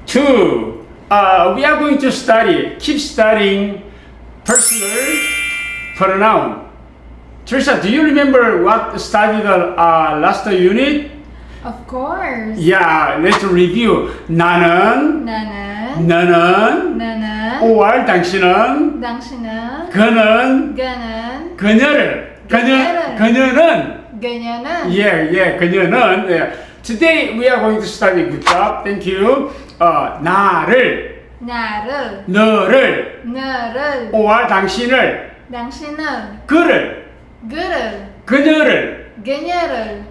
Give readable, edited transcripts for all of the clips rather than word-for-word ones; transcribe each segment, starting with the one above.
Two, we are going to keep studying personal pronoun. Tricia, do you remember what studied the last unit? Of course. Yeah, let's review. 나는, 나는, 너는, 5월 당신은, 당신은, 그는, 그녀는, 그녀는, 그녀는. Yeah. Today we are going to study. Good job. Thank you. 나를, 너를, 5월 당신을, 그를, 그녀를.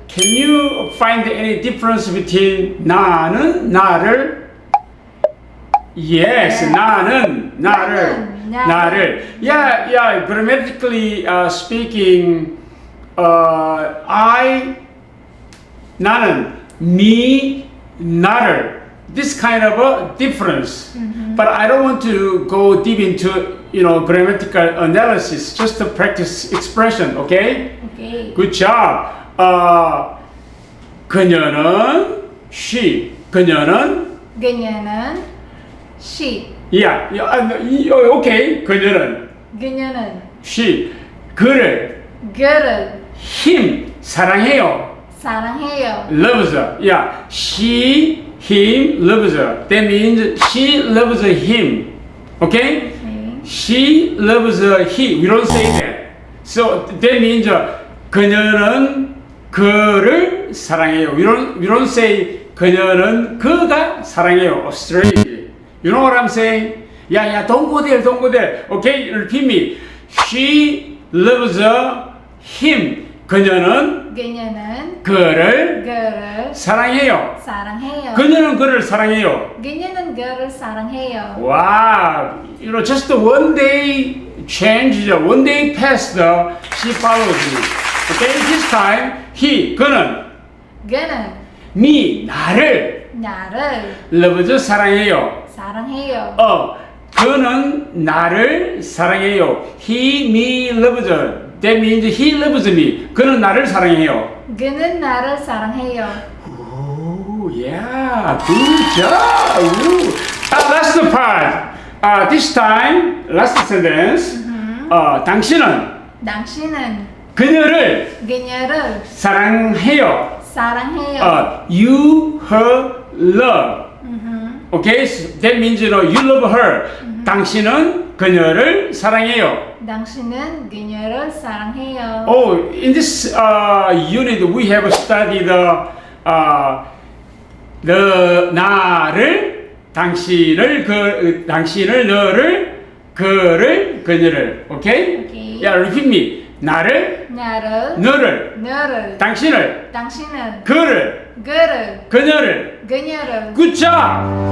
Can you find any difference between 나는, 나를? Yes, 나는, 나를. Yeah. Grammatically speaking, 나는, me, 나를. This kind of a difference. But I don't want to go deep into, grammatical analysis. Just to practice expression, okay? Okay. Good job. 그녀는 she. 그녀는 she. yeah. Okay. 그녀는 she. 그를 him 사랑해요. Loves. Yeah. She, him, loves. That means she loves him. Okay? She loves he. We don't say that. So that means 그녀는 그를 사랑해요. We don't say 그녀는 그가 사랑해요. Straight. You know what I'm saying? Yeah. Don't go there. Okay? Repeat me. She loves him. 그녀는 그를 사랑해요. 그녀는 그를 사랑해요. Wow. Just one day changed, one day passed, she followed me. Okay, this time, 그는 me, 나를 loves, 사랑해요. 그는 나를 사랑해요. He, me, loves. That means he loves me. 그는 나를 사랑해요. Oh, yeah. Good job. Last part. This time, last sentence. 당신은 그녀를 사랑해요. You, her, love. Okay, so that means you love her. 당신은 그녀를 사랑해요. Oh, in this unit we have studied 나를, 당신을, 너를, 그를, 그녀를. Okay? Yeah, repeat me. 나를, 너를, 당신을, 그를, 그녀를. Good job.